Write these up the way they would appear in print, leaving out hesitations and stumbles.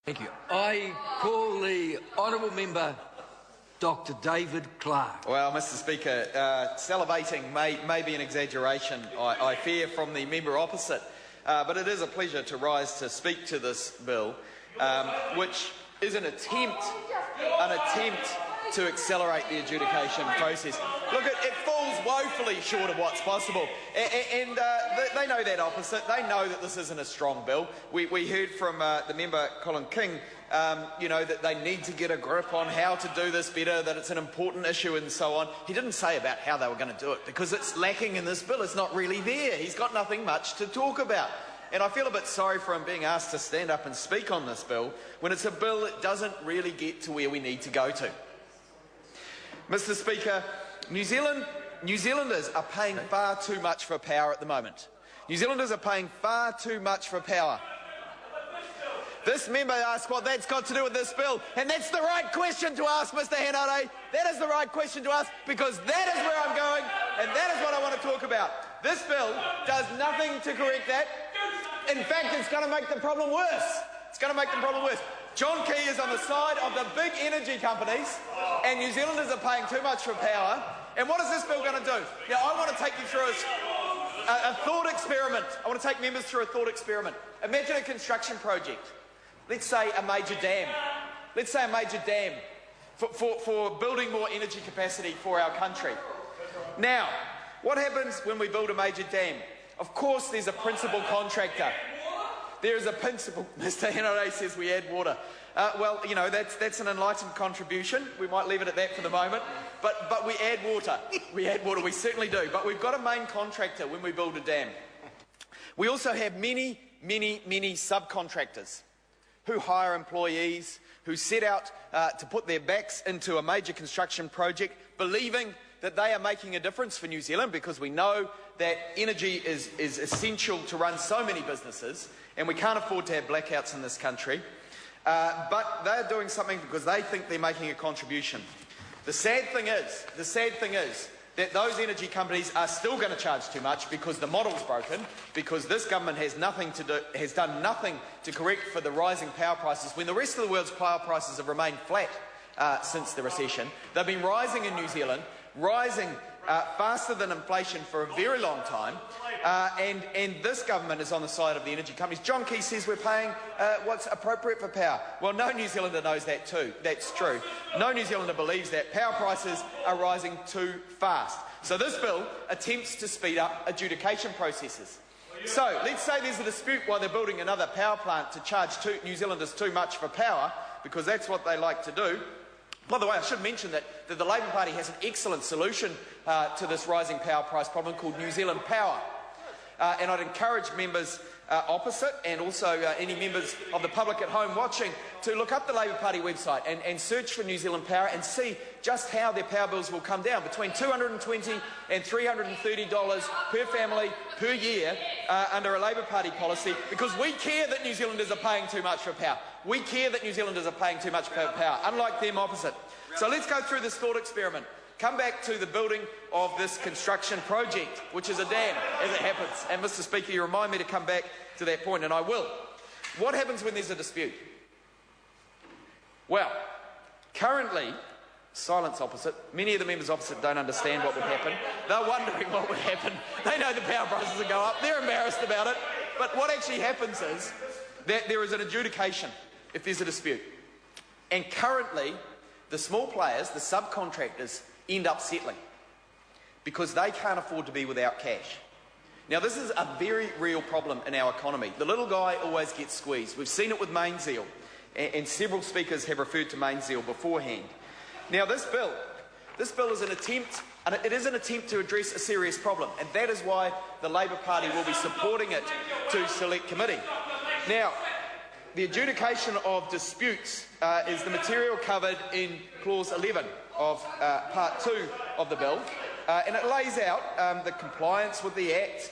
Thank you. I call the honourable member Dr. David Clark. Well, Mr. Speaker, salivating may be an exaggeration, I fear, from the member opposite, but it is a pleasure to rise to speak to this bill, which is an attempt to accelerate the adjudication process. Look, it falls woefully short of what's possible, and they know that opposite. They know that this isn't a strong bill. We heard from the member Colin King, that they need to get a grip on how to do this better, that it's an important issue and so on. He didn't say about how they were going to do it, because it's lacking in this bill. It's not really there. He's got nothing much to talk about. And I feel a bit sorry for him being asked to stand up and speak on this bill when it's a bill that doesn't really get to where we need to go to. Mr. Speaker, New Zealanders are paying far too much for power at the moment. New Zealanders are paying far too much for power. This member asked what that's got to do with this bill, and that's the right question to ask, Mr. Henare. That is the right question to ask, because that is where I'm going, and that is what I want to talk about. This bill does nothing to correct that. In fact, it's going to make the problem worse. It's going to make the problem worse. John Key is on the side of the big energy companies, and New Zealanders are paying too much for power. And what is this bill going to do? Now, I want to take you through a thought experiment. I want to take members through a thought experiment. Imagine a construction project. Let's say a major dam. Let's say a major dam for building more energy capacity for our country. Now, what happens when we build a major dam? Of course, there's a principal contractor. There is a principle. Mr. Henare says we add water. Well, that's an enlightened contribution. We might leave it at that for the moment. But we add water. We add water, we certainly do. But we've got a main contractor when we build a dam. We also have many subcontractors who hire employees, who set out to put their backs into a major construction project, believing that they are making a difference for New Zealand, because we know that energy is essential to run so many businesses, and we can't afford to have blackouts in this country. But they're doing something because they think they're making a contribution. The sad thing is that those energy companies are still going to charge too much, because the model's broken, because this government has done nothing to correct for the rising power prices, when the rest of the world's power prices have remained flat since the recession. They've been rising in New Zealand, rising faster than inflation for a very long time, and this government is on the side of the energy companies. John Key says we're paying what's appropriate for power. Well, no New Zealander knows that too. That's true. No New Zealander believes that power prices are rising too fast. So this bill attempts to speed up adjudication processes. So let's say there's a dispute while they're building another power plant to charge New Zealanders too much for power, because that's what they like to do. By the way, I should mention that the Labour Party has an excellent solution to this rising power price problem called New Zealand Power. And I'd encourage members opposite, and also any members of the public at home watching, to look up the Labour Party website and search for New Zealand Power and see just how their power bills will come down, between $220 and $330 per family per year under a Labour Party policy, because we care that New Zealanders are paying too much for power. We care that New Zealanders are paying too much for power, unlike them opposite. So let's go through this thought experiment. Come back to the building of this construction project, which is a dam, as it happens. And Mr. Speaker, you remind me to come back to that point, and I will. What happens when there's a dispute? Well, currently, silence opposite. Many of the members opposite don't understand what would happen. They're wondering what would happen. They know the power prices will go up. They're embarrassed about it. But what actually happens is that there is an adjudication if there's a dispute. And currently, the small players, the subcontractors, end up settling because they can't afford to be without cash. Now, this is a very real problem in our economy. The little guy always gets squeezed. We've seen it with Mainzeal, and several speakers have referred to Mainzeal beforehand. Now, this bill is an attempt, and it is an attempt to address a serious problem, and that is why the Labour Party will be supporting it to select committee. Now, the adjudication of disputes is the material covered in Clause 11 of Part 2 of the bill, and it lays out the compliance with the Act,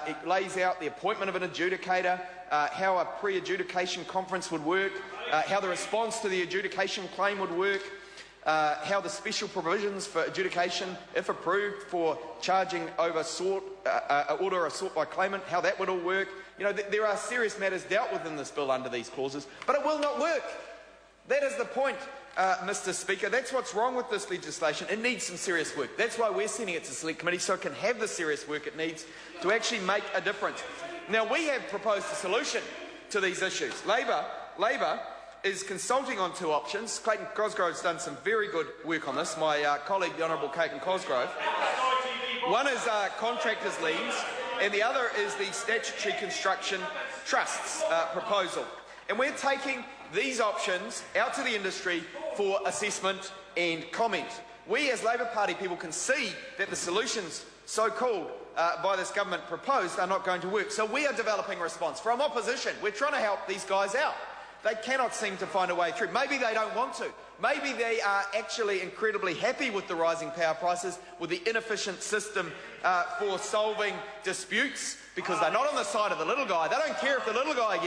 it lays out the appointment of an adjudicator, how a pre-adjudication conference would work, how the response to the adjudication claim would work, how the special provisions for adjudication, if approved, for charging over order or sought by claimant, how that would all work, You know, there are serious matters dealt with in this bill under these clauses, but it will not work. That is the point, Mr. Speaker. That's what's wrong with this legislation. It needs some serious work. That's why we're sending it to Select Committee, so it can have the serious work it needs to actually make a difference. Now, we have proposed a solution to these issues. Labor is consulting on two options. Clayton Cosgrove's done some very good work on this, my colleague, the Honourable Clayton Cosgrove. One is contractors' liens, and the other is the statutory construction trusts proposal. And we're taking these options out to the industry for assessment and comment. We as Labor Party people can see that the solutions so-called by this government proposed are not going to work. So we are developing a response. From opposition, we're trying to help these guys out. They cannot seem to find a way through. Maybe they don't want to. Maybe they are actually incredibly happy with the rising power prices, with the inefficient system for solving disputes, because they're not on the side of the little guy. They don't care if the little guy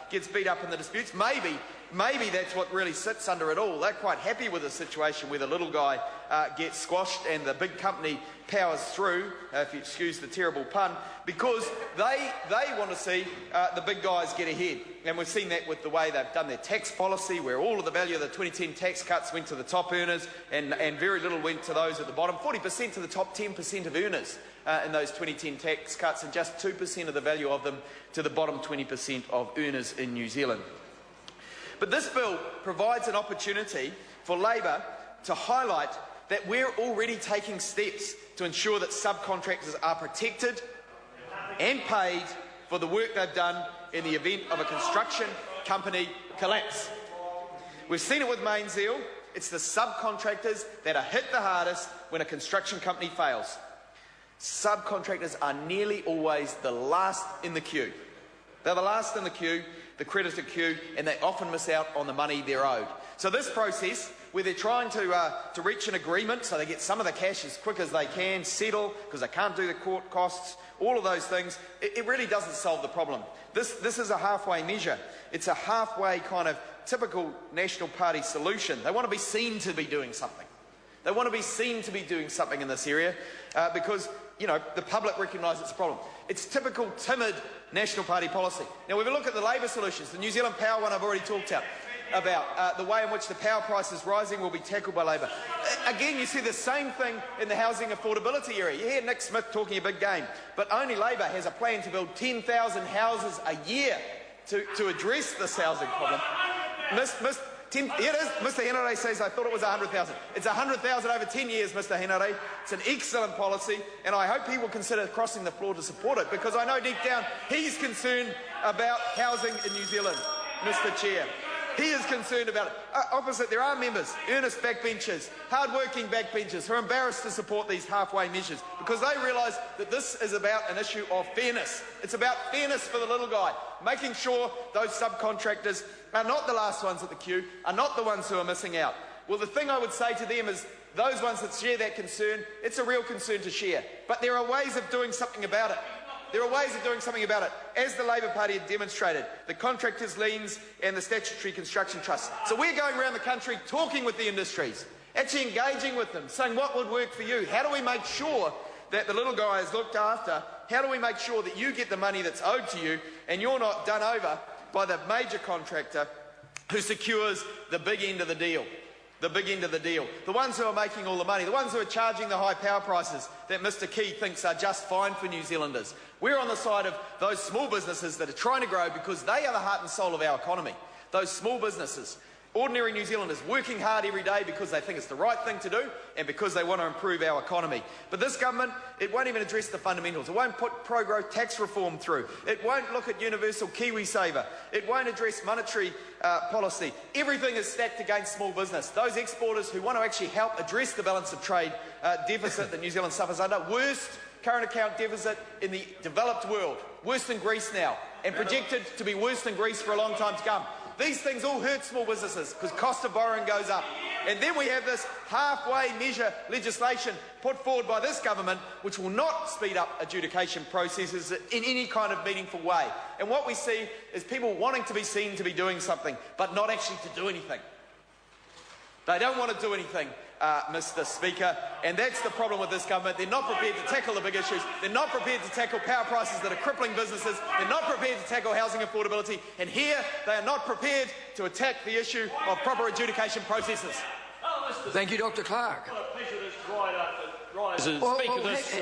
gets beat up in the disputes. Maybe that's what really sits under it all. They're quite happy with a situation where the little guy gets squashed and the big company powers through, if you excuse the terrible pun, because they want to see the big guys get ahead. And we've seen that with the way they've done their tax policy, where all of the value of the 2010 tax cuts went to the top earners and very little went to those at the bottom. 40% to the top 10% of earners in those 2010 tax cuts, and just 2% of the value of them to the bottom 20% of earners in New Zealand. But this bill provides an opportunity for Labor to highlight that we're already taking steps to ensure that subcontractors are protected and paid for the work they've done in the event of a construction company collapse. We've seen it with Mainzeal. It's the subcontractors that are hit the hardest when a construction company fails. Subcontractors are nearly always the last in the queue. They're the last in the queue, the creditor queue, and they often miss out on the money they're owed. So this process, where they're trying to reach an agreement so they get some of the cash as quick as they can, settle because they can't do the court costs, all of those things, it really doesn't solve the problem. This is a halfway measure. It's a halfway kind of typical National Party solution. They want to be seen to be doing something. They want to be seen to be doing something in this area because, you know, the public recognise it's a problem. It's typical timid National Party policy. Now, if we look at the Labor solutions, the New Zealand Power one I've already talked about, the way in which the power price is rising will be tackled by Labor. Again, you see the same thing in the housing affordability area. You hear Nick Smith talking a big game, but only Labor has a plan to build 10,000 houses a year to address this housing problem. Mr Henare says, I thought it was 100,000. It's 100,000 over 10 years, Mr Henare. It's an excellent policy, and I hope he will consider crossing the floor to support it, because I know deep down he's concerned about housing in New Zealand, Mr Chair. He is concerned about it. Opposite, there are members, earnest backbenchers, hard-working backbenchers, who are embarrassed to support these halfway measures because they realise that this is about an issue of fairness. It's about fairness for the little guy, making sure those subcontractors are not the last ones at the queue, are not the ones who are missing out. Well, the thing I would say to them is, those ones that share that concern, it's a real concern to share. But there are ways of doing something about it. There are ways of doing something about it, as the Labor Party had demonstrated, the contractors' liens and the statutory construction trusts. So we're going around the country talking with the industries, actually engaging with them, saying what would work for you. How do we make sure that the little guy is looked after? How do we make sure that you get the money that's owed to you and you're not done over by the major contractor who secures the big end of the deal? The big end of the deal. The ones who are making all the money, the ones who are charging the high power prices that Mr Key thinks are just fine for New Zealanders. We're on the side of those small businesses that are trying to grow because they are the heart and soul of our economy. Those small businesses, ordinary New Zealanders working hard every day because they think it's the right thing to do and because they want to improve our economy. But this government, it won't even address the fundamentals. It won't put pro-growth tax reform through. It won't look at universal KiwiSaver. It won't address monetary policy. Everything is stacked against small business. Those exporters who want to actually help address the balance of trade deficit that New Zealand suffers under. Worst current account deficit in the developed world. Worse than Greece now, and projected to be worse than Greece for a long time to come. These things all hurt small businesses because cost of borrowing goes up. And then we have this halfway measure legislation put forward by this government which will not speed up adjudication processes in any kind of meaningful way. And what we see is people wanting to be seen to be doing something but not actually to do anything. They don't want to do anything Mr. Speaker, and that's the problem with this government. They're not prepared to tackle the big issues. They're not prepared to tackle power prices that are crippling businesses. They're not prepared to tackle housing affordability. And here, they are not prepared to attack the issue of proper adjudication processes. Thank you, Dr. Clark. What a pleasure it is to rise and speak to this.